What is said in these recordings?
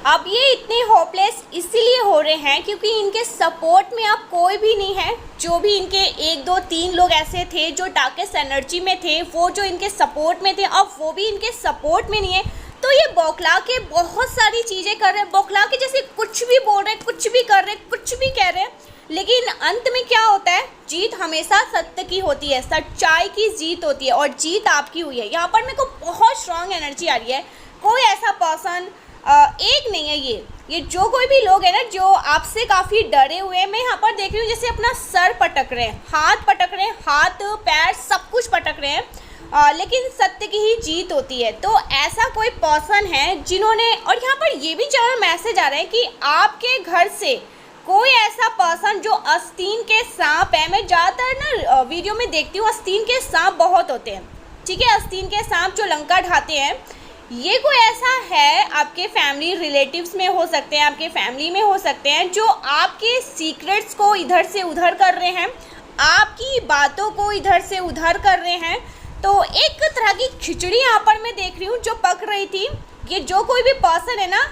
अब ये इतने होपलेस इसीलिए हो रहे हैं क्योंकि इनके सपोर्ट में अब कोई भी नहीं है। जो भी इनके 1 2 3 लोग ऐसे थे जो डार्केस्ट एनर्जी में थे, वो जो इनके सपोर्ट में थे, अब वो भी इनके सपोर्ट में नहीं है। तो ये बौखला के बहुत सारी चीज़ें कर रहे हैं, बौखला के जैसे कुछ भी बोल रहे हैं, कुछ भी कर रहे हैं, कुछ भी कह रहे हैं, लेकिन अंत में क्या होता है, जीत हमेशा सत्य की होती है, सच्चाई की जीत होती है, और जीत आपकी हुई है। यहाँ पर मेरे को बहुत स्ट्रांग एनर्जी आ रही है। कोई ऐसा पर्सन एक नहीं है, ये जो कोई भी लोग हैं ना जो आपसे काफ़ी डरे हुए हैं, मैं यहाँ पर देख रही हूँ जैसे अपना सर पटक रहे हैं, हाथ पटक रहे हैं, हाथ पैर सब कुछ पटक रहे हैं, लेकिन सत्य की ही जीत होती है। तो ऐसा कोई पर्सन है जिन्होंने, और यहाँ पर ये भी ज़रूर मैसेज आ रहा है कि आपके घर से कोई ऐसा पर्सन जो आस्तीन के सांप है, मैं ज़्यादातर ना वीडियो में देखती हूँ आस्तीन के सांप बहुत होते हैं, ठीक है, आस्तीन के सांप जो लंका ढाते हैं, ये कोई ऐसा है आपके फैमिली रिलेटिव्स में हो सकते हैं, आपके फैमिली में हो सकते हैं, जो आपके सीक्रेट्स को इधर से उधर कर रहे हैं, आपकी बातों को इधर से उधर कर रहे हैं। तो एक तरह की खिचड़ी यहाँ पर मैं देख रही हूँ जो पक रही थी। ये जो कोई भी पर्सन है ना,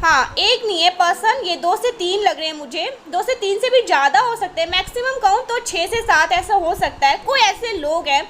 हाँ एक नहीं है पर्सन, ये 2 से 3 लग रहे हैं मुझे, 2 से 3 से भी ज़्यादा हो सकते हैं, मैक्सिमम कहूँ तो 6 से 7 ऐसा हो सकता है। कोई ऐसे लोग हैं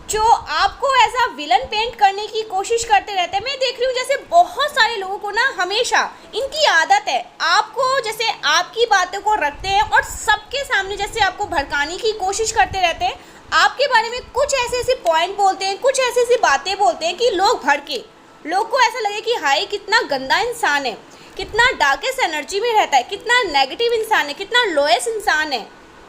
जो आपको ऐसा विलन पेंट करने की कोशिश करते रहते हैं। मैं देख रही हूँ जैसे बहुत सारे लोगों को ना हमेशा इनकी आदत है, आपको जैसे आपकी बातों को रखते हैं और सबके सामने जैसे आपको भड़काने की कोशिश करते रहते हैं, आपके बारे में कुछ ऐसे ऐसे पॉइंट बोलते हैं, कुछ ऐसी ऐसी बातें बोलते हैं कि लोग भड़के, लोग को ऐसा लगे कि हाय कितना गंदा इंसान है, कितना डार्केस्ट एनर्जी में रहता है, कितना नेगेटिव इंसान है, कितना लोएस्ट इंसान है,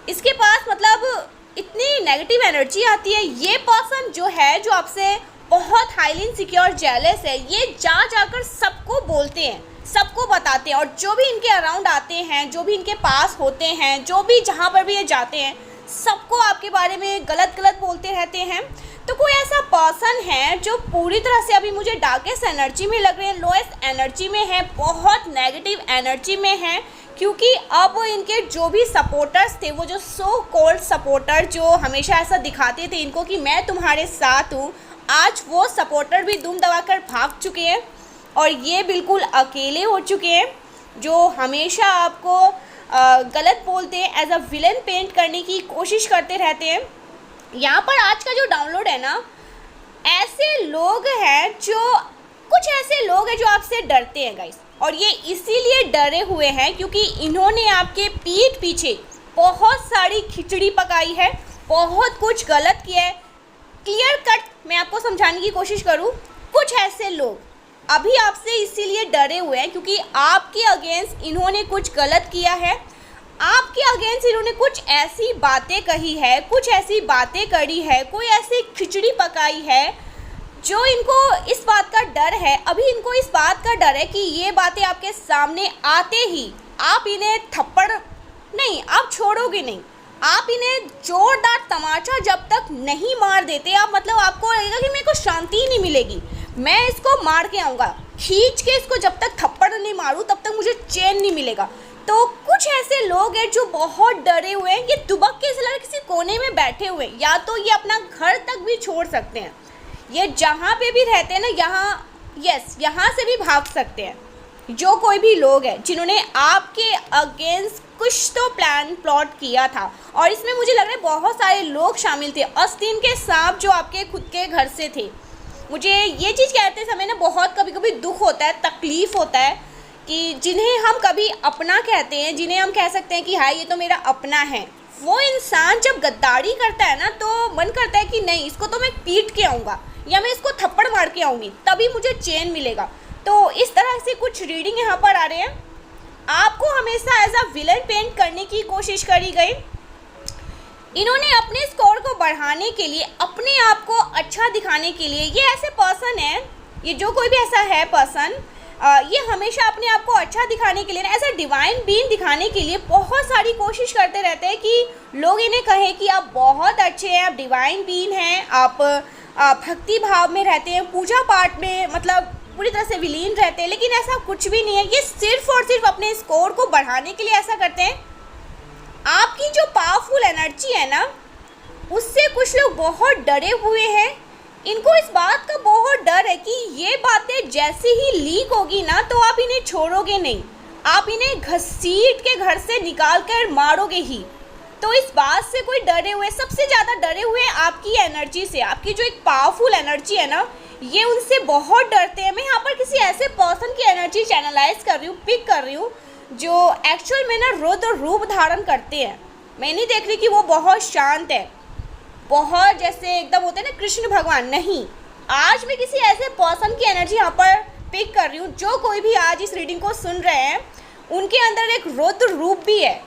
इसके पास मतलब इतनी नेगेटिव एनर्जी आती है। ये पर्सन जो है जो आपसे बहुत हाईली इनसिक्योर जेलस है, ये जाकर सबको बोलते हैं, सबको बताते हैं, और जो भी इनके अराउंड आते हैं, जो भी इनके पास होते हैं, जो भी जहाँ पर भी ये जाते हैं, सबको आपके बारे में गलत गलत बोलते रहते हैं। तो कोई ऐसा पर्सन है जो पूरी तरह से अभी मुझे डार्केस्ट एनर्जी में लग रहे हैं, लोएस्ट एनर्जी में है, बहुत नेगेटिव एनर्जी में है, क्योंकि अब इनके जो भी सपोर्टर्स थे, वो जो सो कॉल्ड सपोर्टर जो हमेशा ऐसा दिखाते थे इनको कि मैं तुम्हारे साथ हूँ, आज वो सपोर्टर भी दुम दबाकर भाग चुके हैं और ये बिल्कुल अकेले हो चुके हैं, जो हमेशा आपको गलत बोलते हैं, एज अ विलन पेंट करने की कोशिश करते रहते हैं। यहाँ पर आज का जो डाउनलोड है ना, ऐसे लोग हैं जो, कुछ ऐसे लोग हैं जो आपसे डरते हैं गाइस, और ये इसीलिए डरे हुए हैं क्योंकि इन्होंने आपके पीठ पीछे बहुत सारी खिचड़ी पकाई है, बहुत कुछ गलत किया है। क्लियर कट मैं आपको समझाने की कोशिश करूं, कुछ ऐसे लोग अभी आपसे इसीलिए डरे हुए हैं क्योंकि आपके अगेंस्ट इन्होंने कुछ गलत किया है, आपके अगेंस्ट इन्होंने कुछ ऐसी बातें कही है, कुछ ऐसी बातें करी है, कोई ऐसी खिचड़ी पकाई है जो इनको इस बात का डर है। अभी इनको इस बात का डर है कि ये बातें आपके सामने आते ही आप इन्हें थप्पड़ नहीं, आप छोड़ोगे नहीं, आप इन्हें जोरदार तमाचा जब तक नहीं मार देते, आप मतलब आपको लगेगा कि मेरे को शांति ही नहीं मिलेगी, मैं इसको मार के आऊँगा, खींच के इसको जब तक थप्पड़ नहीं मारूँ तब तक मुझे चैन नहीं मिलेगा। तो कुछ ऐसे लोग हैं जो बहुत डरे हुए हैं, ये दुबक के इस लड़के किसी कोने में बैठे हुए हैं, या तो ये अपना घर तक भी छोड़ सकते हैं, ये जहाँ पे भी रहते हैं ना, यहाँ से भी भाग सकते हैं। जो कोई भी लोग हैं जिन्होंने आपके अगेंस्ट कुछ तो प्लॉट किया था, और इसमें मुझे लग रहा है बहुत सारे लोग शामिल थे। आस्तीन के सांप जो आपके खुद के घर से थे, मुझे ये चीज़ कहते समय ना बहुत कभी कभी दुख होता है, तकलीफ़ होता है कि जिन्हें हम कभी अपना कहते हैं, जिन्हें हम कह सकते हैं कि हाँ ये तो मेरा अपना है, वो इंसान जब गद्दारी करता है ना तो मन करता है कि नहीं, इसको तो मैं पीट के आऊँगा या मैं इसको थप्पड़ मार के आऊँगी तभी मुझे चैन मिलेगा। तो इस तरह से कुछ रीडिंग यहाँ पर आ रहे हैं। आपको हमेशा एज अ विलन पेंट करने की कोशिश करी गई। इन्होंने अपने स्कोर को बढ़ाने के लिए, अपने आप को अच्छा दिखाने के लिए, ये ऐसे पर्सन है, ये जो कोई भी ऐसा है पर्सन, ये हमेशा अपने आप को अच्छा दिखाने के लिए, ऐसा डिवाइन बीइंग दिखाने के लिए बहुत सारी कोशिश करते रहते हैं कि लोग इन्हें कहें कि आप बहुत अच्छे हैं, आप डिवाइन बीइंग हैं, आप भक्ति भाव में रहते हैं, पूजा पाठ में मतलब पूरी तरह से विलीन रहते हैं, लेकिन ऐसा कुछ भी नहीं है। ये सिर्फ और सिर्फ अपने स्कोर को बढ़ाने के लिए ऐसा करते हैं। आपकी जो पावरफुल एनर्जी है ना, उससे कुछ लोग बहुत डरे हुए हैं। इनको इस बात का बहुत डर है कि ये बातें जैसे ही लीक होगी ना तो आप इन्हें छोड़ोगे नहीं, आप इन्हें घसीट के घर से निकाल कर मारोगे ही। तो इस बात से कोई डरे हुए, सबसे ज़्यादा डरे हुए आपकी एनर्जी से, आपकी जो एक पावरफुल एनर्जी है ना, ये उनसे बहुत डरते हैं। मैं यहाँ पर किसी ऐसे पर्सन की एनर्जी चैनलाइज कर रही हूँ, पिक कर रही हूँ, जो एक्चुअल में ना रुद्र रूप धारण करते हैं। मैं नहीं देख रही कि वो बहुत शांत है, बहुत जैसे एकदम होते हैं ना कृष्ण भगवान, नहीं। आज मैं किसी ऐसे पर्सन की एनर्जी यहाँ पर पिक कर रही हूँ, जो कोई भी आज इस रीडिंग को सुन रहे हैं, उनके अंदर एक रुद्र रूप भी है।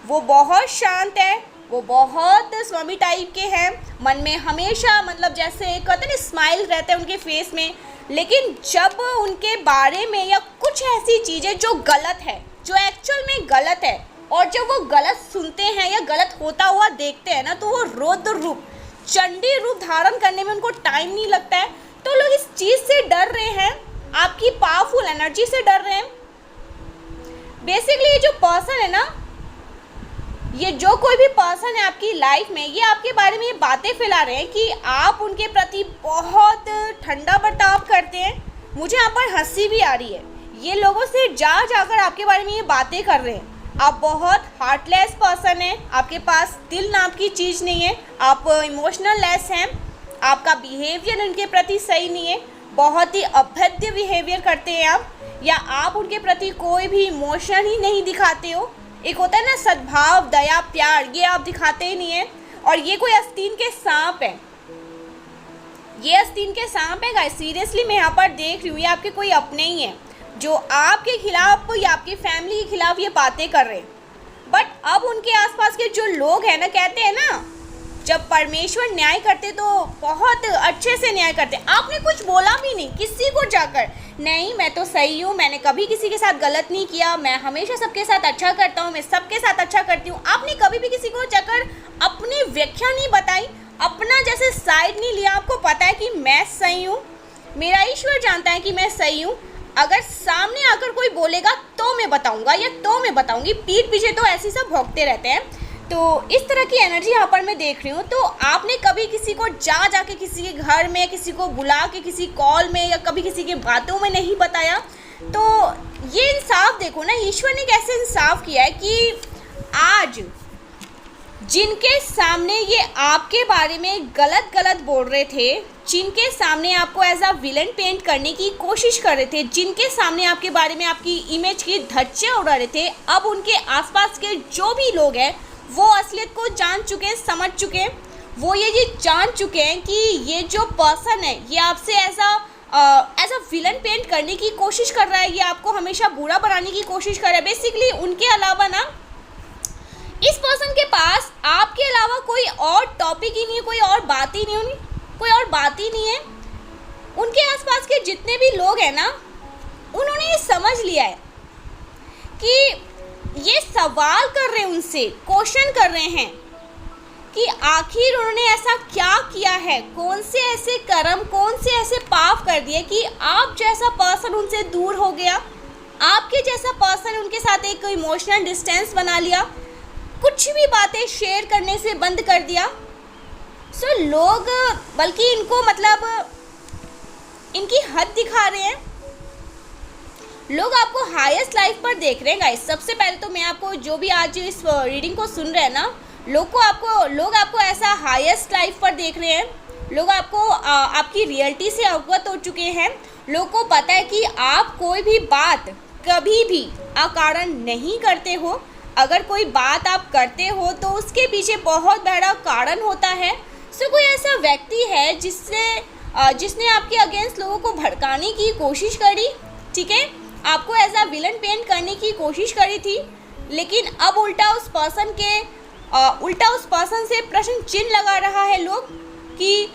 वो बहुत शांत है, वो बहुत स्वामी टाइप के हैं, मन में हमेशा मतलब जैसे कहते हैं स्माइल रहता है उनके फेस में। लेकिन जब उनके बारे में या कुछ ऐसी चीज़ें जो गलत है, जो एक्चुअल में गलत है, और जब वो गलत सुनते हैं या गलत होता हुआ देखते हैं ना, तो वो रुद्र रूप, चंडी रूप धारण करने में उनको टाइम नहीं लगता है। तो लोग इस चीज़ से डर रहे हैं, आपकी पावरफुल एनर्जी से डर रहे हैं। बेसिकली ये जो पर्सन है ना, ये जो कोई भी पर्सन है आपकी लाइफ में, ये आपके बारे में ये बातें फैला रहे हैं कि आप उनके प्रति बहुत ठंडा बर्ताव करते हैं। मुझे यहाँ पर हंसी भी आ रही है, ये लोगों से जा जाकर आपके बारे में ये बातें कर रहे हैं। आप बहुत हार्टलेस पर्सन हैं, आपके पास दिल नाम की चीज़ नहीं है, आप इमोशनल लेस हैं, आपका बिहेवियर उनके प्रति सही नहीं है, बहुत ही अभद्र बिहेवियर करते हैं आप, या आप उनके प्रति कोई भी इमोशन ही नहीं दिखाते हो। एक होता है ना सद्भाव, दया, प्यार, ये आप दिखाते ही नहीं है। और ये कोई आस्तीन के सांप है, ये आस्तीन के सांप है गाइस, सीरियसली मैं यहाँ पर देख रही हूँ। ये आपके कोई अपने ही हैं जो आपके खिलाफ या आपकी फैमिली के खिलाफ ये बातें कर रहे हैं। बट अब उनके आसपास के जो लोग हैं ना, कहते हैं ना जब परमेश्वर न्याय करते तो बहुत अच्छे से न्याय करते। आपने कुछ बोला भी नहीं किसी को जाकर, नहीं मैं तो सही हूँ, मैंने कभी किसी के साथ गलत नहीं किया, मैं हमेशा सबके साथ अच्छा करता हूँ, मैं सबके साथ अच्छा करती हूँ। आपने कभी भी किसी को जाकर अपनी व्याख्या नहीं बताई, अपना जैसे साइड नहीं लिया। आपको पता है कि मैं सही हूँ, मेरा ईश्वर जानता है कि मैं सही हूँ। अगर सामने आकर कोई बोलेगा तो मैं बताऊँगा या तो मैं बताऊँगी, पीठ पीछे तो ऐसे सब भौंकते रहते हैं। तो इस तरह की एनर्जी यहाँ पर मैं देख रही हूँ। तो आपने कभी किसी को जाके किसी के घर में, किसी को बुला के किसी कॉल में या कभी किसी की बातों में नहीं बताया। तो ये इंसाफ देखो ना, ईश्वर ने कैसे इंसाफ किया है कि आज जिनके सामने ये आपके बारे में गलत बोल रहे थे, जिनके सामने आपको एज अ विलन पेंट करने की कोशिश कर रहे थे, जिनके सामने आपके बारे में आपकी इमेज की धज्जियां उड़ा रहे थे, अब उनके आसपास के जो भी लोग हैं वो असलियत को जान चुके हैं, समझ चुके हैं। वो ये जान चुके हैं कि ये जो पर्सन है ये आपसे एज अ विलन पेंट करने की कोशिश कर रहा है, ये आपको हमेशा बुरा बनाने की कोशिश कर रहा है। बेसिकली उनके अलावा ना, इस पर्सन के पास आपके अलावा कोई और टॉपिक ही नहीं है, कोई और बात ही नहीं, कोई और बात ही नहीं है। उनके आसपास के जितने भी लोग हैं ना, उन्होंने ये समझ लिया है कि ये सवाल कर रहे हैं, उनसे क्वेश्चन कर रहे हैं कि आखिर उन्होंने ऐसा क्या किया है, कौन से ऐसे कर्म, कौन से ऐसे पाप कर दिए कि आप जैसा पर्सन उनसे दूर हो गया, आपके जैसा पर्सन उनके साथ एक इमोशनल डिस्टेंस बना लिया, कुछ भी बातें शेयर करने से बंद कर दिया। सो लोग बल्कि इनको मतलब इनकी हद दिखा रहे हैं। लोग आपको हाईएस्ट लाइफ पर देख रहे हैं गाइस। सबसे पहले तो मैं आपको, जो भी आज इस रीडिंग को सुन रहे हैं ना, लोग आपको ऐसा हाईएस्ट लाइफ पर देख रहे हैं। लोग आपको आपकी रियलिटी से अवगत हो चुके हैं। लोगों को पता है कि आप कोई भी बात कभी भी अकारण नहीं करते हो। अगर कोई बात आप करते हो तो उसके पीछे बहुत बड़ा कारण होता है। सो कोई ऐसा व्यक्ति है जिसने आपके अगेंस्ट लोगों को भड़काने की कोशिश करी, ठीक है, आपको एज अ विलन पेंट करने की कोशिश करी थी। लेकिन अब उल्टा उस पर्सन से प्रश्न चिन्ह लगा रहा है लोग कि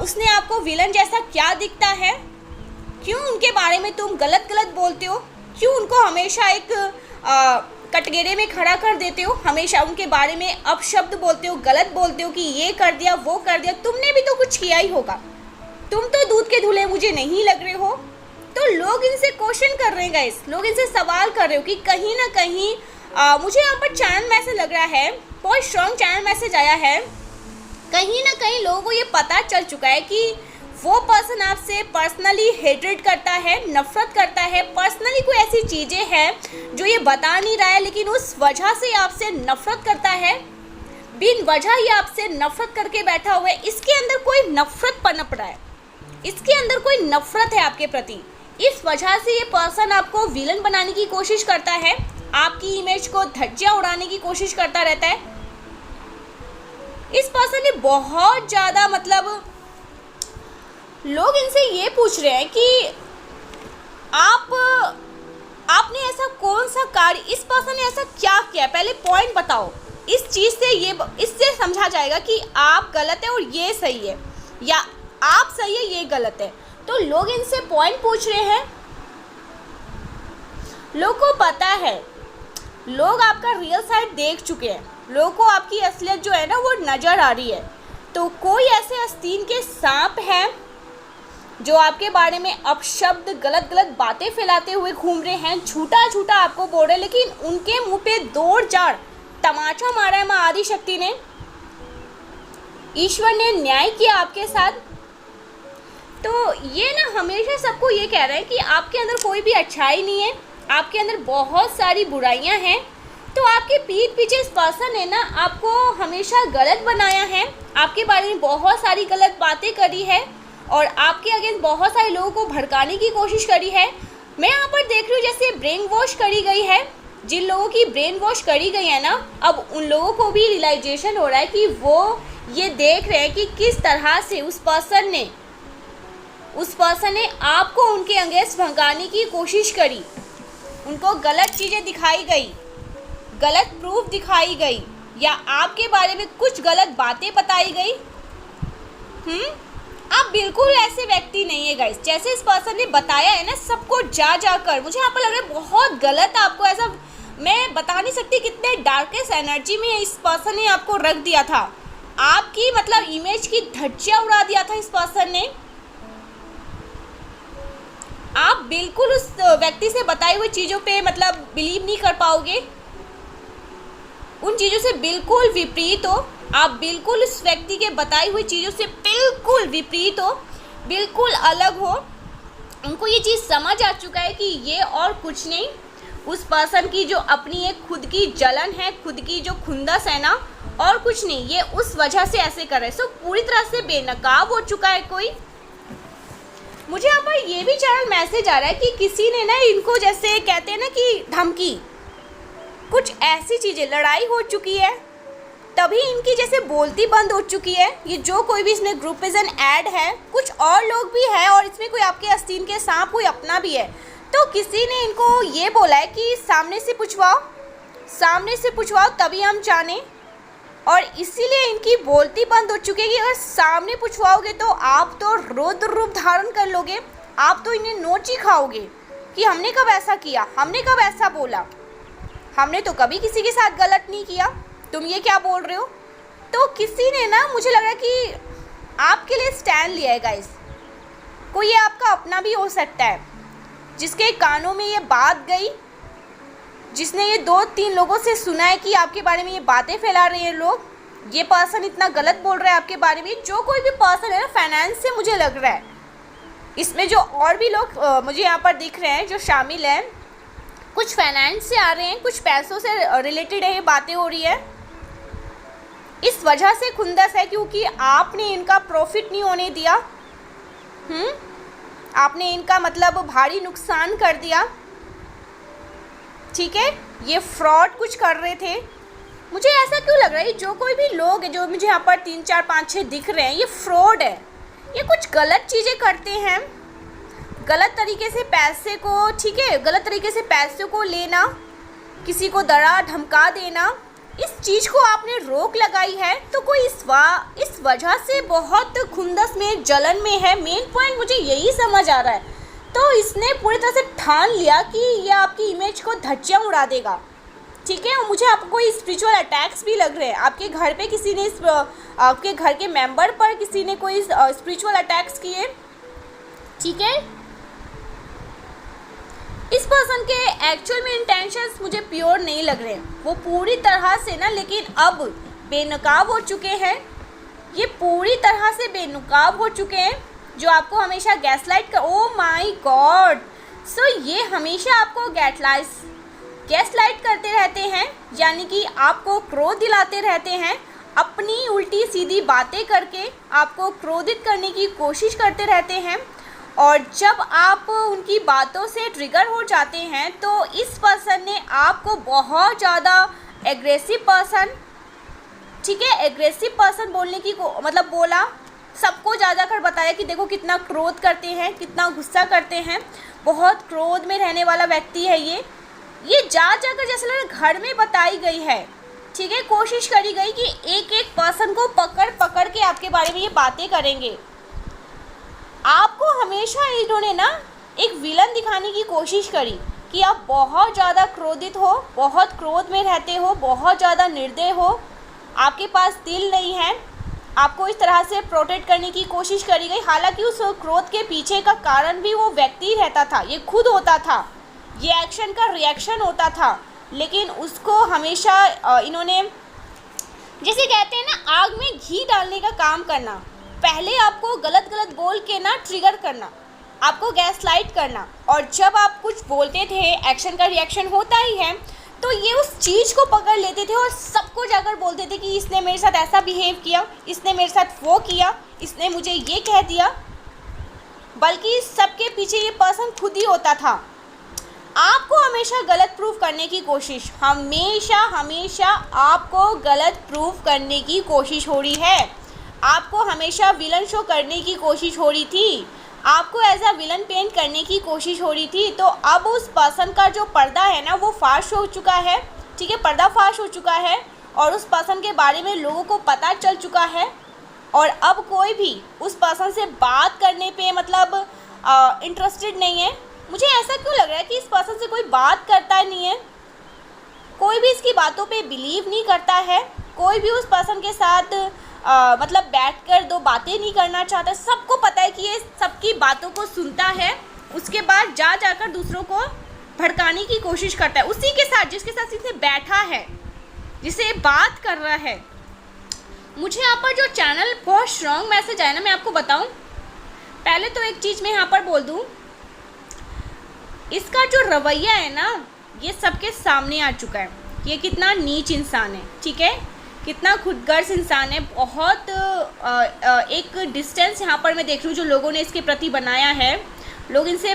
उसने आपको विलन जैसा क्या दिखता है, क्यों उनके बारे में तुम गलत बोलते हो, क्यों उनको हमेशा एक कटघरे में खड़ा कर देते हो, हमेशा उनके बारे में अपशब्द बोलते हो, गलत बोलते हो कि ये कर दिया वो कर दिया। तुमने भी तो कुछ किया ही होगा, तुम तो दूध के धुले मुझे नहीं लग रहे हो। तो लोग इनसे क्वेश्चन कर रहे हैं गाइस, लोग इनसे सवाल कर रहे हो कि कहीं ना कहीं मुझे यहाँ पर चैनल मैसेज लग रहा है, बहुत स्ट्रॉन्ग चैनल मैसेज आया है। कहीं ना कहीं लोगों को ये पता चल चुका है कि वो पर्सन आपसे पर्सनली हेटेड करता है, नफरत करता है, पर्सनली कोई ऐसी चीज़ें हैं जो ये बता नहीं रहा है लेकिन उस वजह से आपसे नफरत करता है, बिन वजह ही आपसे नफरत करके बैठा हुआ है। इसके अंदर कोई नफरत पनप रहा है, इसके अंदर कोई नफरत है आपके प्रति। इस वजह से ये पर्सन आपको विलन बनाने की कोशिश करता है, आपकी इमेज को धज्जियां उड़ाने की कोशिश करता रहता है। इस पर्सन ने बहुत ज़्यादा मतलब लोग इनसे ये पूछ रहे हैं कि आपने ऐसा कौन सा कार्य, इस पर्सन ने ऐसा क्या किया, पहले पॉइंट बताओ। इस चीज़ से इससे समझा जाएगा कि आप गलत है और ये सही है, या आप सही है ये गलत है। तो लोग इनसे पॉइंट पूछ रहे हैं। लोग को पता है, लोग आपका रियल साइड देख चुके हैं, लोगों को आपकी असलियत जो है ना वो नज़र आ रही है। तो कोई ऐसे आस्तीन के सांप हैं जो आपके बारे में अपशब्द गलत गलत बातें फैलाते हुए घूम रहे हैं, झूठा झूठा आपको बोल रहे हैं, लेकिन उनके मुंह पे दौड़ जाड़ तमाचा मारा है माँ आदि शक्ति ने। ईश्वर ने न्याय किया आपके साथ। तो ये ना हमेशा सबको ये कह रहा है कि आपके अंदर कोई भी अच्छाई नहीं है, आपके अंदर बहुत सारी बुराइयां हैं। तो आपके पीठ पीछे इस पर्सन ने ना आपको हमेशा गलत बनाया है, आपके बारे में बहुत सारी गलत बातें करी है और आपके अगेंस्ट बहुत सारे लोगों को भड़काने की कोशिश करी है। मैं यहाँ पर देख रही हूँ जैसे ब्रेन वॉश करी गई है। जिन लोगों की ब्रेन वॉश करी गई है ना, अब उन लोगों को भी रियलाइजेशन हो रहा है कि वो ये देख रहे हैं कि किस तरह से उस पर्सन ने आपको उनके अगेंस्ट भड़काने की कोशिश करी। उनको गलत चीज़ें दिखाई गई, गलत प्रूफ दिखाई गई, या आपके बारे में कुछ गलत बातें बताई गई। आप बिल्कुल ऐसे व्यक्ति नहीं है गाइस, जैसे इस पर्सन ने बताया है ना सबको जा कर। मुझे यहाँ पर लग रहा है बहुत गलत, आपको ऐसा मैं बता नहीं सकती कितने डार्केस्ट एनर्जी में इस पर्सन ने आपको रख दिया था। आपकी मतलब इमेज की धज्जियां उड़ा दिया था इस पर्सन ने। आप बिल्कुल उस व्यक्ति से बताई हुई चीज़ों पे मतलब बिलीव नहीं कर पाओगे, उन चीज़ों से बिल्कुल विपरीत हो। आप बिल्कुल उस व्यक्ति के बताई हुई चीज़ों से बिल्कुल विपरीत हो, बिल्कुल अलग हो। उनको ये चीज़ समझ आ चुका है कि ये और कुछ नहीं, उस पर्सन की जो अपनी एक खुद की जलन है, खुद की जो खुंदस है ना, और कुछ नहीं, ये उस वजह से ऐसे कर रहे हैं। सो पूरी तरह से बेनकाब हो चुका है कोई। मुझे यहाँ पर ये भी चैनल मैसेज आ रहा है कि किसी ने ना इनको, जैसे कहते हैं ना कि धमकी, कुछ ऐसी चीज़ें, लड़ाई हो चुकी है तभी इनकी जैसे बोलती बंद हो चुकी है। ये जो कोई भी इसमें ग्रुप विजन ऐड है, कुछ और लोग भी है और इसमें कोई आपके आस्तीन के सांप कोई अपना भी है। तो किसी ने इनको ये बोला है कि सामने से पूछवाओ तभी हम जाने, और इसीलिए इनकी बोलती बंद हो चुकी है कि अगर सामने पूछवाओगे तो आप तो रौद्र रूप धारण कर लोगे, आप तो इन्हें नोच ही खाओगे कि हमने कब ऐसा किया, हमने कब ऐसा बोला, हमने तो कभी किसी के साथ गलत नहीं किया, तुम ये क्या बोल रहे हो। तो किसी ने ना, मुझे लगा कि आपके लिए स्टैंड लिया है गाइस। कोई ये आपका अपना भी हो सकता है जिसके कानों में ये बात गई, जिसने ये 2-3 लोगों से सुना है कि आपके बारे में ये बातें फैला रहे हैं लोग, ये पर्सन इतना गलत बोल रहा है आपके बारे में। जो कोई भी पर्सन है ना, फाइनेंस से मुझे लग रहा है इसमें जो और भी लोग मुझे यहाँ पर दिख रहे हैं जो शामिल हैं, कुछ फाइनेंस से आ रहे हैं, कुछ पैसों से रिलेटेड है, बातें हो रही है। इस वजह से खुंदस है क्योंकि आपने इनका प्रॉफिट नहीं होने दिया, आपने इनका मतलब भारी नुकसान कर दिया। ठीक है, ये फ्रॉड कुछ कर रहे थे। मुझे ऐसा क्यों लग रहा है जो कोई भी लोग है जो मुझे यहाँ पर 3, 4, 5, 6 दिख रहे हैं, ये फ्रॉड है, ये कुछ गलत चीज़ें करते हैं, गलत तरीके से पैसे को, ठीक है, गलत तरीके से पैसों को लेना, किसी को डरा धमका देना, इस चीज़ को आपने रोक लगाई है। तो कोई इस वजह से बहुत खुंदस में, जलन में है। मेन पॉइंट मुझे यही समझ आ रहा है। तो इसने पूरी तरह से ठान लिया कि ये आपकी इमेज को धज्जियां उड़ा देगा। ठीक है, और मुझे आपको कोई स्पिरिचुअल अटैक्स भी लग रहे हैं, आपके घर पे किसी ने, आपके घर के मेंबर पर किसी ने कोई स्पिरिचुअल अटैक्स किए। ठीक है, इस पर्सन के एक्चुअल में इंटेंशंस मुझे प्योर नहीं लग रहे हैं, वो पूरी तरह से ना, लेकिन अब बेनकाब हो चुके हैं, ये पूरी तरह से बेनकाब हो चुके हैं। जो आपको हमेशा गैसलाइट कर, ओ माय गॉड, सो ये हमेशा आपको गैसलाइट करते रहते हैं, यानी कि आपको क्रोध दिलाते रहते हैं, अपनी उल्टी सीधी बातें करके आपको क्रोधित करने की कोशिश करते रहते हैं। और जब आप उनकी बातों से ट्रिगर हो जाते हैं तो इस पर्सन ने आपको बहुत ज़्यादा एग्रेसिव पर्सन, ठीक है, एग्रेसिव पर्सन बोलने की मतलब बोला, सबको ज़्यादा कर बताया कि देखो कितना क्रोध करते हैं, कितना गुस्सा करते हैं, बहुत क्रोध में रहने वाला व्यक्ति है ये जा जाकर जैसे लग रहा घर में बताई गई है, ठीक है, कोशिश करी गई कि एक एक पर्सन को पकड़ पकड़ के आपके बारे में ये बातें करेंगे। आपको हमेशा इन्होंने ना एक विलन दिखाने की कोशिश करी कि आप बहुत ज़्यादा क्रोधित हो, बहुत क्रोध में रहते हो, बहुत ज़्यादा निर्दय हो, आपके पास दिल नहीं है, आपको इस तरह से प्रोटेक्ट करने की कोशिश करी गई। हालांकि उस क्रोध के पीछे का कारण भी वो व्यक्ति रहता था, ये खुद होता था, ये एक्शन का रिएक्शन होता था, लेकिन उसको हमेशा इन्होंने, जैसे कहते हैं ना, आग में घी डालने का काम करना, पहले आपको गलत गलत बोल के ना ट्रिगर करना, आपको गैसलाइट करना, और जब आप कुछ बोलते थे एक्शन का रिएक्शन होता ही है, तो ये उस चीज़ को पकड़ लेते थे और सबको जाकर बोलते थे कि इसने मेरे साथ ऐसा बिहेव किया, इसने मेरे साथ वो किया, इसने मुझे ये कह दिया, बल्कि सबके पीछे ये पर्सन खुद ही होता था। आपको हमेशा गलत प्रूफ करने की कोशिश, हमेशा हमेशा आपको गलत प्रूफ करने की कोशिश हो रही है, आपको हमेशा विलन शो करने की कोशिश हो रही थी, आपको एज अ विलन पेंट करने की कोशिश हो रही थी। तो अब उस पर्सन का जो पर्दा है ना वो फाश हो चुका है, ठीक है, पर्दा फाश हो चुका है, और उस पर्सन के बारे में लोगों को पता चल चुका है, और अब कोई भी उस पर्सन से बात करने पे मतलब इंटरेस्टेड नहीं है। मुझे ऐसा क्यों लग रहा है कि इस पर्सन से कोई बात करता नहीं है, कोई भी इसकी बातों पे बिलीव नहीं करता है, कोई भी उस पर्सन के साथ मतलब बैठकर दो बातें नहीं करना चाहता। सबको पता है कि ये सबकी बातों को सुनता है, उसके बाद जाकर दूसरों को भड़काने की कोशिश करता है, उसी के साथ जिसके साथ इसे बैठा है, जिसे बात कर रहा है। मुझे यहाँ पर जो चैनल बहुत स्ट्रॉन्ग मैसेज आया ना, मैं आपको बताऊँ, पहले तो एक चीज़ मैं यहाँ पर बोल दूँ, इसका जो रवैया है ना ये सबके सामने आ चुका है, ये कितना नीच इंसान है, ठीक है, कितना खुदगर्ज इंसान है। बहुत एक डिस्टेंस यहाँ पर मैं देख रही हूँ जो लोगों ने इसके प्रति बनाया है, लोग इनसे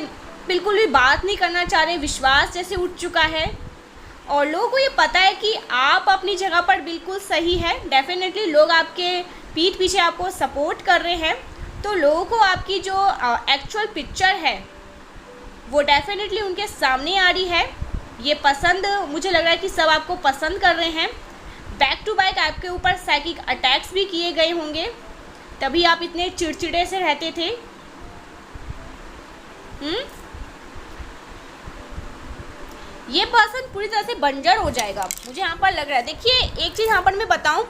बिल्कुल भी बात नहीं करना चाह रहे, विश्वास जैसे उठ चुका है, और लोगों को ये पता है कि आप अपनी जगह पर बिल्कुल सही है। डेफिनेटली लोग आपके पीठ पीछे आपको सपोर्ट कर रहे हैं, तो लोगों को आपकी जो एक्चुअल पिक्चर है वो डेफिनेटली उनके सामने आ रही है। ये पसंद, मुझे लग रहा है कि सब आपको पसंद कर रहे हैं। बैक टू बैक आपके ऊपर साइकिक अटैक्स भी किए गए होंगे, तभी आप इतने चिड़चिड़े से रहते थे। ये पर्सन पूरी तरह से बंजर हो जाएगा, मुझे यहाँ पर लग रहा है। देखिए एक चीज़ यहाँ पर मैं बताऊँ,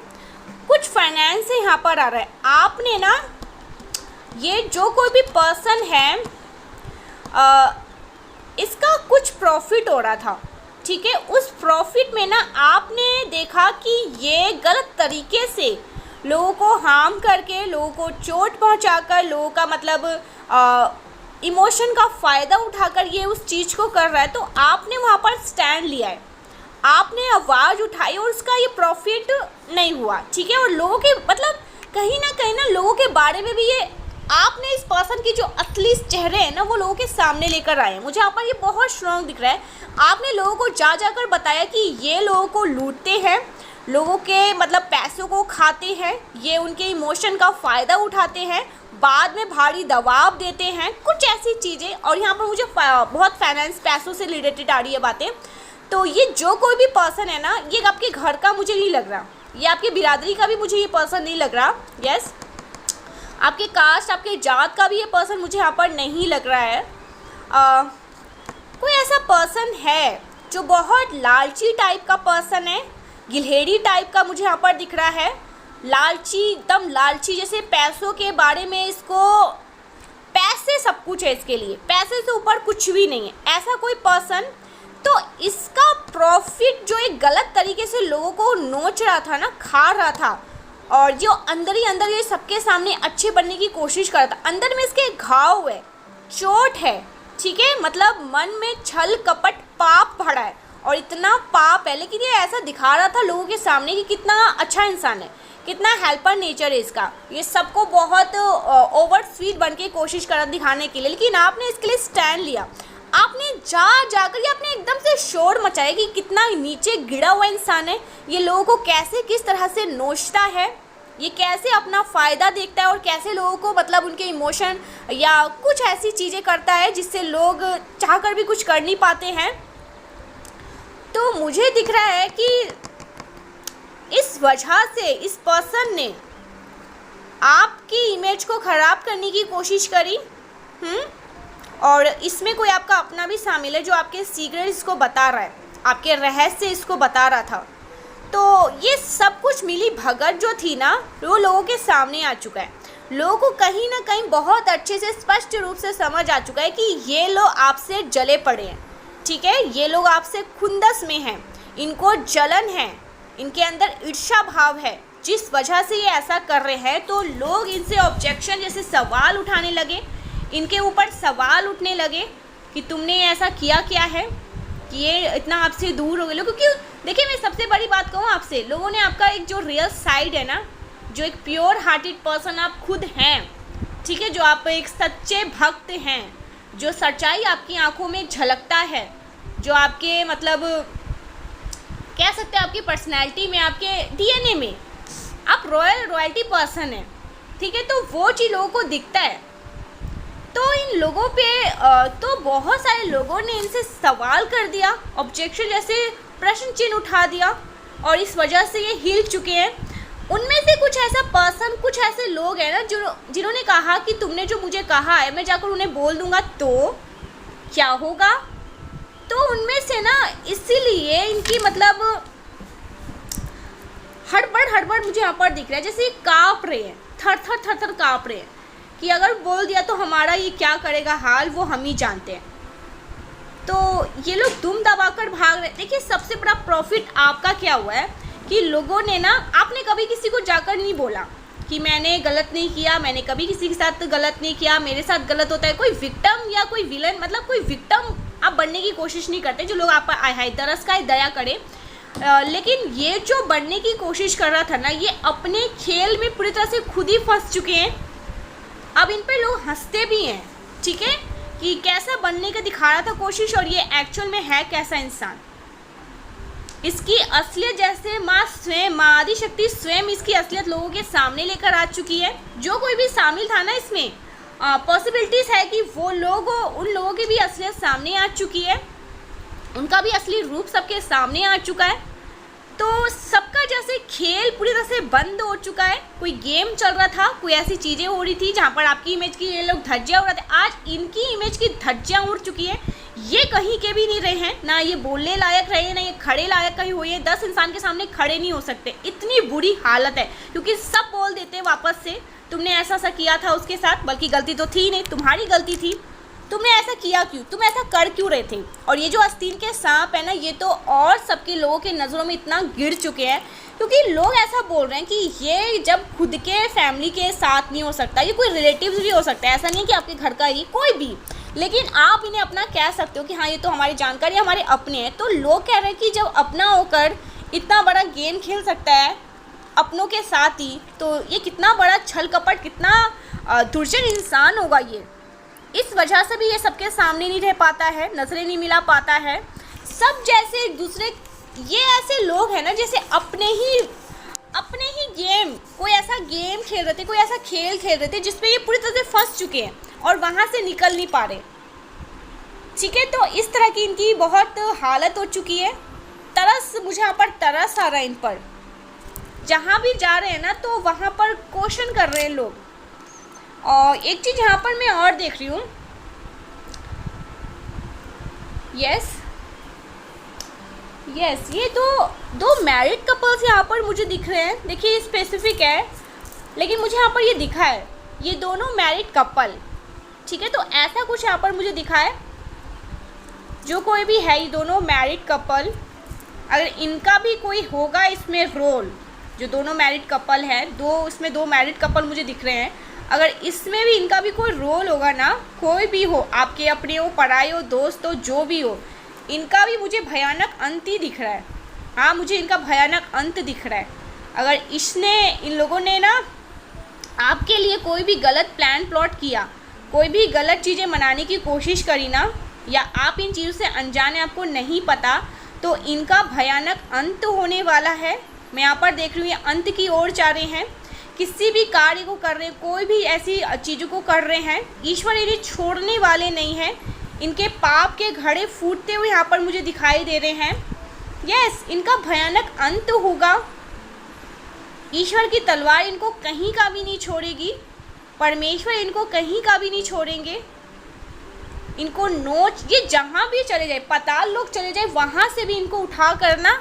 कुछ फाइनेंस से यहाँ पर आ रहा है, आपने ना ये जो कोई भी पर्सन है इसका कुछ प्रॉफिट हो रहा था, ठीक है, उस प्रॉफिट में ना आपने देखा कि ये गलत तरीके से लोगों को हार्म करके, लोगों को चोट पहुंचाकर, लोगों का मतलब इमोशन का फ़ायदा उठाकर ये उस चीज़ को कर रहा है, तो आपने वहाँ पर स्टैंड लिया है, आपने आवाज़ उठाई और उसका ये प्रॉफिट नहीं हुआ, ठीक है। और लोगों के मतलब कहीं ना लोगों के बारे में भी ये आपने इस पर्सन की जो असली चेहरे हैं ना वो लोगों के सामने लेकर आए हैं। मुझे यहाँ पर ये बहुत स्ट्रॉन्ग दिख रहा है, आपने लोगों को जाकर बताया कि ये लोगों को लूटते हैं, लोगों के मतलब पैसों को खाते हैं, ये उनके इमोशन का फ़ायदा उठाते हैं, बाद में भारी दबाव देते हैं, कुछ ऐसी चीज़ें। और यहाँ पर मुझे बहुत फाइनेंस, पैसों से रिलेटेड आ रही है बातें। तो ये जो कोई भी पर्सन है ना, ये आपके घर का मुझे नहीं लग रहा, ये आपकी बिरादरी का भी मुझे ये पर्सन नहीं लग रहा, यस, आपके कास्ट, आपके जात का भी ये पर्सन मुझे यहाँ पर नहीं लग रहा है। कोई ऐसा पर्सन है जो बहुत लालची टाइप का पर्सन है, गिलहेड़ी टाइप का मुझे यहाँ पर दिख रहा है, लालची, एकदम लालची, जैसे पैसों के बारे में इसको, पैसे सब कुछ है इसके लिए, पैसे से ऊपर कुछ भी नहीं है, ऐसा कोई पर्सन। तो इसका प्रॉफिट जो एक गलत तरीके से लोगों को नोच रहा था ना, खा रहा था, और जो अंदर ही अंदर ये सबके सामने अच्छे बनने की कोशिश कर रहा था, अंदर में इसके घाव है, चोट है, ठीक है, मतलब मन में छल कपट पाप भरा है और इतना पाप है, लेकिन ये ऐसा दिखा रहा था लोगों के सामने कि कितना अच्छा इंसान है, कितना हेल्पर नेचर है इसका, ये सबको बहुत ओवर स्वीट बन के कोशिश कर दिखाने के लिए। लेकिन आपने इसके लिए स्टैंड लिया, आपने जाकर ये आपने एकदम से शोर मचाया कि कितना नीचे गिरा हुआ इंसान है, ये लोगों को कैसे किस तरह से नोचता है, ये कैसे अपना फ़ायदा देखता है और कैसे लोगों को मतलब उनके इमोशन या कुछ ऐसी चीज़ें करता है जिससे लोग चाहकर भी कुछ कर नहीं पाते हैं। तो मुझे दिख रहा है कि इस वजह से इस पर्सन ने आपकी इमेज को ख़राब करने की कोशिश करी। और इसमें कोई आपका अपना भी शामिल है जो आपके सीक्रेट इसको बता रहा है, आपके रहस्य इसको बता रहा था। तो ये सब कुछ मिली भगत जो थी ना, वो लोगों के सामने आ चुका है। लोगों को कहीं ना कहीं बहुत अच्छे से स्पष्ट रूप से समझ आ चुका है कि ये लोग आपसे जले पड़े हैं, ठीक है, ये लोग आपसे खुंदस में हैं, इनको जलन है, इनके अंदर ईर्ष्या भाव है, जिस वजह से ये ऐसा कर रहे हैं। तो लोग इनसे ऑब्जेक्शन जैसे सवाल उठाने लगे, इनके ऊपर सवाल उठने लगे कि तुमने ऐसा किया क्या है कि ये इतना आपसे दूर हो गए। क्योंकि देखिए, मैं सबसे बड़ी बात कहूँ आपसे, लोगों ने आपका एक जो रियल साइड है ना, जो एक प्योर हार्टेड पर्सन आप खुद हैं, ठीक है, जो आप एक सच्चे भक्त हैं, जो सच्चाई आपकी आंखों में झलकता है, जो आपके मतलब कह सकते हैं आपकी पर्सनैलिटी में, आपके डीएनए में आप रॉयल्टी पर्सन है, ठीक है, तो वो चीज़ लोगों को दिखता है। तो इन लोगों पे तो बहुत सारे लोगों ने इनसे सवाल कर दिया, ऑब्जेक्शन जैसे प्रश्न चिन्ह उठा दिया, और इस वजह से ये हिल चुके हैं। उनमें से कुछ ऐसा पर्सन, कुछ ऐसे लोग हैं ना जो जिन्होंने कहा कि तुमने जो मुझे कहा है मैं जाकर उन्हें बोल दूंगा तो क्या होगा। तो उनमें से ना इसीलिए इनकी मतलब हड़बड़ मुझे यहाँ पर दिख रहा है, जैसे काँप रहे हैं, थर काँप रहे हैं कि अगर बोल दिया तो हमारा ये क्या करेगा हाल, वो हम ही जानते हैं। तो ये लोग दुम दबाकर भाग रहे। देखिए, सबसे बड़ा प्रॉफिट आपका क्या हुआ है कि लोगों ने ना, आपने कभी किसी को जाकर नहीं बोला कि मैंने गलत नहीं किया, मैंने कभी किसी के साथ गलत नहीं किया, मेरे साथ गलत होता है। कोई विक्टिम या कोई विलन, मतलब कोई विक्टिम आप बनने की कोशिश नहीं करते। जो लोग आप पर आए हाय तरस का दया करें, लेकिन ये जो बनने की कोशिश कर रहा था ना, ये अपने खेल में पूरी तरह से खुद ही फंस चुके हैं। अब इन पे लोग हंसते भी हैं, ठीक है, कि कैसा बनने का दिखा रहा था कोशिश, और ये एक्चुअल में है कैसा इंसान। इसकी असलियत जैसे माँ स्वयं, माँ आदिशक्ति स्वयं इसकी असलियत लोगों के सामने लेकर आ चुकी है। जो कोई भी शामिल था ना इसमें, पॉसिबिलिटीज़ है कि वो लोग, उन लोगों की भी असलियत सामने आ चुकी है, उनका भी असली रूप सबके सामने आ चुका है। तो सबका जैसे खेल पूरी तरह से बंद हो चुका है। कोई गेम चल रहा था, कोई ऐसी चीज़ें हो रही थी जहाँ पर आपकी इमेज की ये लोग धज्जियाँ उड़ रहे थे, आज इनकी इमेज की धज्जियाँ उड़ चुकी है। ये कहीं के भी नहीं रहे हैं, ना ये बोलने लायक रहे, ना ये खड़े लायक कहीं हुए हैं। 10 इंसान के सामने खड़े नहीं हो सकते, इतनी बुरी हालत है। क्योंकि सब बोल देते हैं वापस से, तुमने ऐसा किया था उसके साथ, बल्कि गलती तो थी नहीं, तुम्हारी गलती थी, तुमने ऐसा किया क्यों, तुम ऐसा कर क्यों रहे थे। और ये जो आस्तीन के सांप है ना, ये तो और सबके लोगों के नज़रों में इतना गिर चुके हैं, क्योंकि लोग ऐसा बोल रहे हैं कि ये जब खुद के फैमिली के साथ नहीं हो सकता, ये कोई रिलेटिव्स भी हो सकता है, ऐसा नहीं कि आपके घर का ही कोई भी, लेकिन आप इन्हें अपना कह सकते हो कि हाँ ये तो हमारी जानकारी, हमारे अपने हैं। तो लोग कह रहे हैं कि जब अपना होकर इतना बड़ा गेम खेल सकता है अपनों के साथ ही, तो ये कितना बड़ा छल कपट, कितना दुर्जन इंसान होगा ये। इस वजह से भी ये सबके सामने नहीं रह पाता है, नजरें नहीं मिला पाता है। सब जैसे दूसरे, ये ऐसे लोग हैं ना जैसे अपने ही गेम, कोई ऐसा गेम खेल रहे थे, कोई ऐसा खेल खेल रहे थे जिसमें ये पूरी तरह से फंस चुके हैं और वहाँ से निकल नहीं पा रहे, ठीक है। तो इस तरह की इनकी बहुत हालत हो चुकी है। तरस, मुझे यहाँ पर तरस आ रहा है इन पर। जहाँ भी जा रहे हैं ना तो वहाँ पर क्वेश्चन कर रहे हैं लोग। और एक चीज़ यहाँ पर मैं और देख रही हूँ, यस, ये दो मैरिड कपल्स यहाँ पर मुझे दिख रहे हैं। देखिए स्पेसिफिक है, लेकिन मुझे यहाँ पर ये दिखा है, ये दोनों मैरिड कपल, ठीक है। तो ऐसा कुछ यहाँ पर मुझे दिखा है, जो कोई भी है, ये दोनों मैरिड कपल, अगर इनका भी कोई होगा इसमें रोल, जो दोनों मैरिड कपल है, इसमें 2 मैरिड कपल मुझे दिख रहे हैं। अगर इसमें भी इनका भी कोई रोल होगा ना, कोई भी हो, आपके अपने हो, पराए हो, दोस्त हो, जो भी हो, इनका भी मुझे भयानक अंत ही दिख रहा है। हाँ, मुझे इनका भयानक अंत दिख रहा है। अगर इन लोगों ने ना आपके लिए कोई भी गलत प्लान प्लॉट किया, कोई भी गलत चीज़ें मनाने की कोशिश करी ना, या आप इन चीज़ों से अनजान है, आपको नहीं पता, तो इनका भयानक अंत होने वाला है। मैं यहाँ पर देख रही हूँ ये अंत की ओर जा रहे हैं। किसी भी कार्य को कर रहे हैं, कोई भी ऐसी चीज़ों को कर रहे हैं, ईश्वर इन्हें छोड़ने वाले नहीं हैं। इनके पाप के घड़े फूटते हुए यहाँ पर मुझे दिखाई दे रहे हैं। यस, इनका भयानक अंत होगा। ईश्वर की तलवार इनको कहीं का भी नहीं छोड़ेगी। परमेश्वर इनको कहीं का भी नहीं छोड़ेंगे। इनको नोच, ये जहाँ भी चले जाए, पाताल लोक चले जाए, वहाँ से भी इनको उठा करना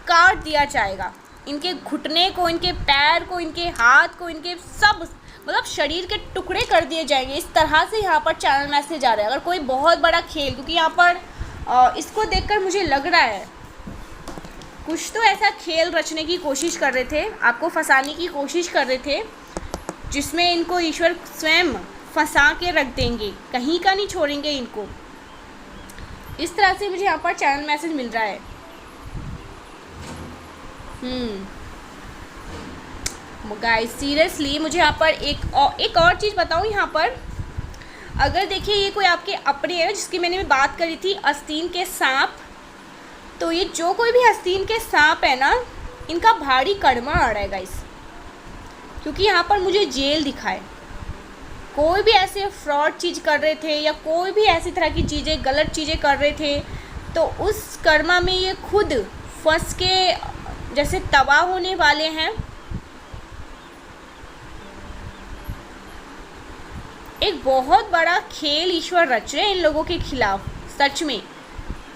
काट दिया जाएगा। इनके घुटने को, इनके पैर को, इनके हाथ को, इनके सब मतलब शरीर के टुकड़े कर दिए जाएंगे। इस तरह से यहाँ पर चैनल मैसेज आ रहा है। अगर कोई बहुत बड़ा खेल, क्योंकि यहाँ पर इसको देखकर मुझे लग रहा है कुछ तो ऐसा खेल रचने की कोशिश कर रहे थे, आपको फंसाने की कोशिश कर रहे थे, जिसमें इनको ईश्वर स्वयं फंसा के रख देंगे, कहीं का नहीं छोड़ेंगे इनको। इस तरह से मुझे यहाँ पर चैनल मैसेज मिल रहा है। गाइस सीरियसली मुझे यहाँ पर एक और चीज़ बताऊँ। यहाँ पर अगर देखिए ये कोई आपके अपने है, जिसकी मैंने बात करी थी आस्तीन के सांप, तो ये जो कोई भी आस्तीन के सांप है ना, इनका भारी कड़मा आ रहा है गाइस, क्योंकि यहाँ पर मुझे जेल दिखाए। कोई भी ऐसे फ्रॉड चीज़ कर रहे थे या कोई भी ऐसी तरह की चीज़ें, गलत चीज़ें कर रहे थे, तो उस कर्मा में ये खुद फंस के जैसे तबाह होने वाले हैं। एक बहुत बड़ा खेल ईश्वर रच रहे हैं इन लोगों के खिलाफ। सच में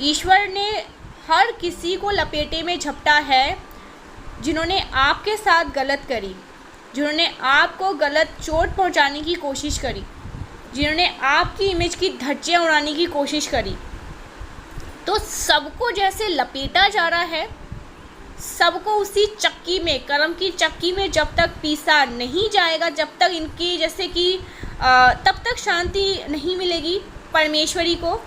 ईश्वर ने हर किसी को लपेटे में झपटा है, जिन्होंने आपके साथ गलत करी, जिन्होंने आपको गलत चोट पहुंचाने की कोशिश करी, जिन्होंने आपकी इमेज की धज्जियां उड़ाने की कोशिश करी, तो सबको जैसे लपेटा जा रहा है। सबको उसी चक्की में, कर्म की चक्की में जब तक पीसा नहीं जाएगा, जब तक इनकी जैसे कि तब तक शांति नहीं मिलेगी परमेश्वरी को।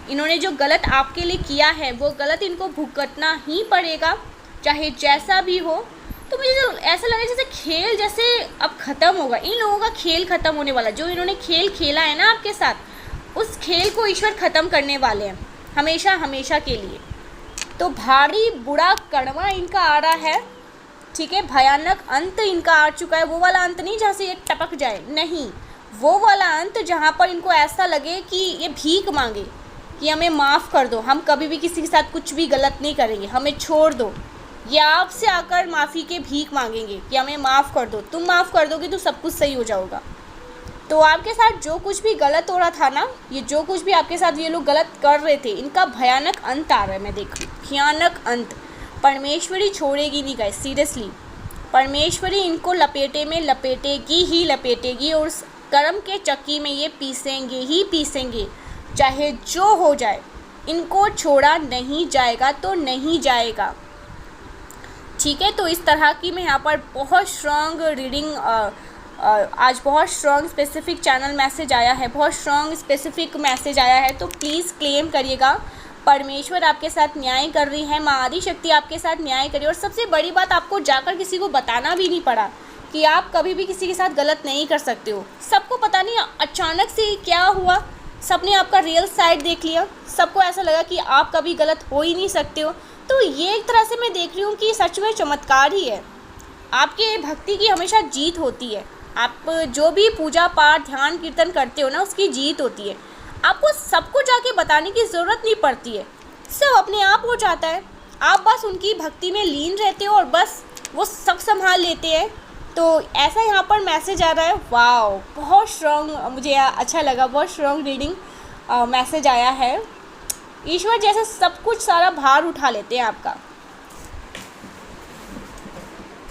इन्होंने जो गलत आपके लिए किया है, वो गलत इनको भुगतना ही पड़ेगा, चाहे जैसा भी हो। तो मुझे तो ऐसा लगा जैसे खेल जैसे अब ख़त्म होगा, इन लोगों का खेल ख़त्म होने वाला। जो इन्होंने खेल खेला है ना आपके साथ, उस खेल को ईश्वर ख़त्म करने वाले हैं हमेशा हमेशा के लिए। तो भारी बुरा कड़वा इनका आ रहा है, ठीक है। भयानक अंत इनका आ चुका है। वो वाला अंत नहीं जहाँ से ये टपक जाए, नहीं, वो वाला अंत जहाँ पर इनको ऐसा लगे कि ये भीख मांगे कि हमें माफ़ कर दो, हम कभी भी किसी के साथ कुछ भी गलत नहीं करेंगे, हमें छोड़ दो। ये आपसे आकर माफ़ी के भीख मांगेंगे कि हमें माफ़ कर दो, तुम माफ़ कर दोगे तो सब कुछ सही हो जाएगा। तो आपके साथ जो कुछ भी गलत हो रहा था ना, ये जो कुछ भी आपके साथ ये लोग गलत कर रहे थे, इनका भयानक अंत आ रहा है। मैं देख रही हूँ भयानक अंत। परमेश्वरी छोड़ेगी नहीं गाइस, सीरियसली परमेश्वरी इनको लपेटे में लपेटेगी ही लपेटेगी, और उस कर्म के चक्की में ये पीसेंगे ही पीसेंगे, चाहे जो हो जाए। इनको छोड़ा नहीं जाएगा तो नहीं जाएगा, ठीक है। तो इस तरह की मैं यहाँ पर बहुत स्ट्रॉन्ग रीडिंग, आज बहुत स्ट्रॉन्ग स्पेसिफिक चैनल मैसेज आया है, बहुत स्ट्रॉन्ग स्पेसिफिक मैसेज आया है। तो प्लीज़ क्लेम करिएगा, परमेश्वर आपके साथ न्याय कर रही है, माँ आदि शक्ति आपके साथ न्याय करिए। और सबसे बड़ी बात, आपको जाकर किसी को बताना भी नहीं पड़ा कि आप कभी भी किसी के साथ गलत नहीं कर सकते हो। सबको पता नहीं अचानक से क्या हुआ, सबने आपका रियल साइड देख लिया, सबको ऐसा लगा कि आप कभी गलत हो ही नहीं सकते हो। तो ये एक तरह से मैं देख रही हूँ कि सच में चमत्कार ही है। आपके भक्ति की हमेशा जीत होती है। आप जो भी पूजा पाठ ध्यान कीर्तन करते हो ना, उसकी जीत होती है। आपको सबको जाके बताने की ज़रूरत नहीं पड़ती है, सब अपने आप हो जाता है। आप बस उनकी भक्ति में लीन रहते हो और बस वो सब संभाल लेते हैं। तो ऐसा यहाँ पर मैसेज आ रहा है। वाओ, बहुत स्ट्रॉन्ग, मुझे अच्छा लगा, बहुत स्ट्रॉन्ग रीडिंग मैसेज आया है। ईश्वर जैसे सब कुछ सारा भार उठा लेते हैं आपका।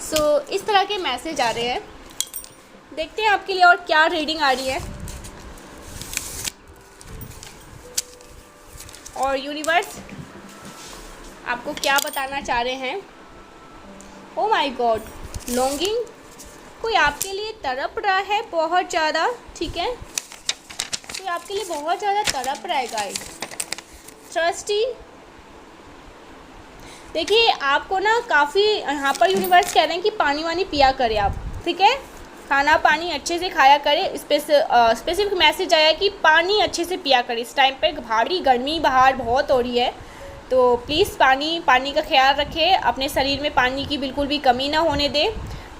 सो इस तरह के मैसेज आ रहे हैं। देखते हैं आपके लिए और क्या रीडिंग आ रही है, और यूनिवर्स आपको क्या बताना चाह रहे हैं। ओ माय गॉड, लॉन्गिंग, कोई आपके लिए तड़प रहा है बहुत ज़्यादा, ठीक है, कोई आपके लिए बहुत ज़्यादा तड़प रहा है गाइस। ट्रस्टी, देखिए आपको ना काफ़ी यहाँ पर यूनिवर्स कह रहे हैं कि पानी वानी पिया करें आप, ठीक है, खाना पानी अच्छे से खाया करें। स्पेसिफिक मैसेज आया कि पानी अच्छे से पिया करें। इस टाइम पे भारी गर्मी बाहर बहुत हो रही है, तो प्लीज़ पानी का ख्याल रखें, अपने शरीर में पानी की बिल्कुल भी कमी ना होने दें,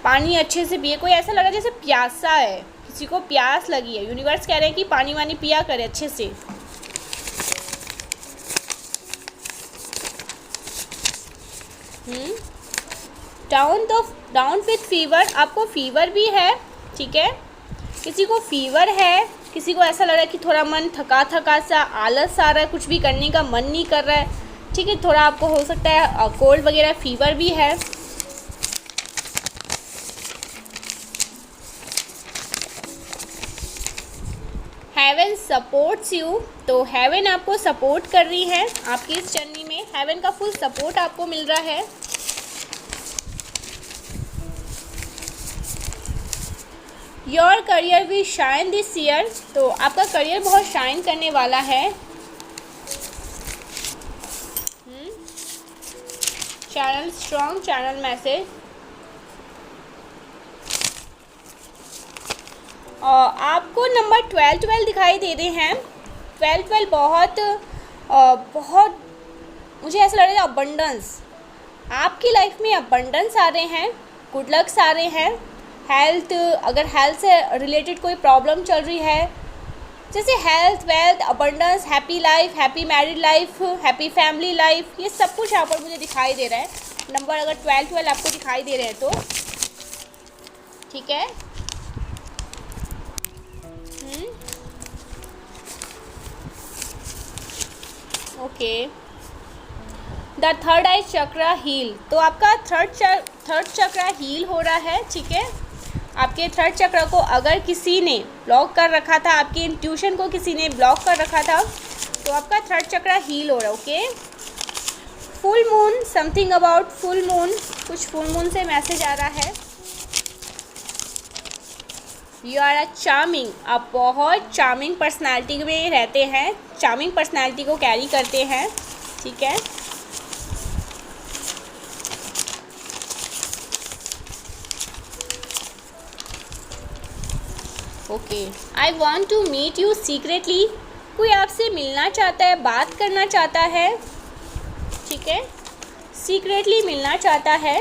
पानी अच्छे से पिए। कोई ऐसा लगा जैसे प्यासा है, किसी को प्यास लगी है, यूनिवर्स कह रहे हैं कि पानी वानी पिया करें अच्छे से। डाउन विथ फीवर, आपको फीवर भी है, ठीक है, किसी को फीवर है, किसी को ऐसा लग रहा है कि थोड़ा मन थका थका सा, आलस आ रहा है, कुछ भी करने का मन नहीं कर रहा है, ठीक है, थोड़ा आपको हो सकता है कोल्ड वगैरह फीवर भी है। हेवन सपोर्ट्स यू, तो हेवन आपको सपोर्ट कर रही है आपकी इस जर्नी में, हेवन का फुल सपोर्ट आपको मिल रहा है। Your career will shine this year, तो आपका करियर बहुत शाइन करने वाला है। चैनल स्ट्रॉन्ग, चैनल मैसेज, और आपको नंबर 12 दिखाई दे रहे हैं। 12 बहुत मुझे ऐसा लग रहा है अबंडेंस, आपकी लाइफ में अबंडेंस आ रहे हैं, गुड लक्स आ रहे हैं। हेल्थ, अगर हेल्थ से रिलेटेड कोई प्रॉब्लम चल रही है, जैसे health, wealth, abundance, happy life, happy married life, happy family life, ये सब कुछ यहाँ पर मुझे दिखाई दे रहा है। नंबर अगर 12 आपको दिखाई दे रहे हैं तो ठीक है। Okay, the third eye chakra heal, तो आपका थर्ड चक्रा हील हो रहा है, ठीक है। आपके थर्ड चक्र को अगर किसी ने ब्लॉक कर रखा था, आपके इंट्यूशन को किसी ने ब्लॉक कर रखा था, तो आपका थर्ड चक्र हील हो रहा है। Okay, full moon, something about full moon, कुछ फुल मून से मैसेज आ रहा है। यू आर अ चार्मिंग, आप बहुत चार्मिंग पर्सनैलिटी में रहते हैं, चार्मिंग पर्सनैलिटी को कैरी करते हैं, ठीक है। Okay, I want to meet you secretly, कोई आपसे मिलना चाहता है, बात करना चाहता है, ठीक है, सीक्रेटली मिलना चाहता है,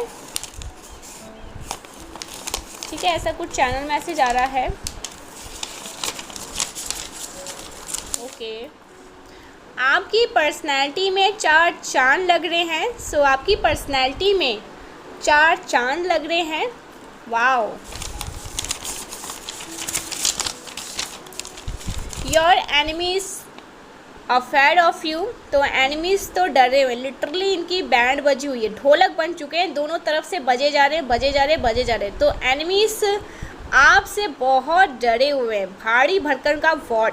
ठीक है, ऐसा कुछ चैनल मैसेज आ रहा है। ओके, आपकी पर्सनैलिटी में 4 चांद लग रहे हैं। सो आपकी पर्सनैलिटी में 4 चांद लग रहे हैं। Wow, your enemies afraid of you, तो एनिमीज तो डरे हुए, लिटरली इनकी बैंड बजी हुई है, ढोलक बन चुके हैं, दोनों तरफ से बजे जा रहे हैं, बजे जा रहे हैं। तो एनिमीज आपसे बहुत डरे हुए हैं, भारी भरकम का वॉर,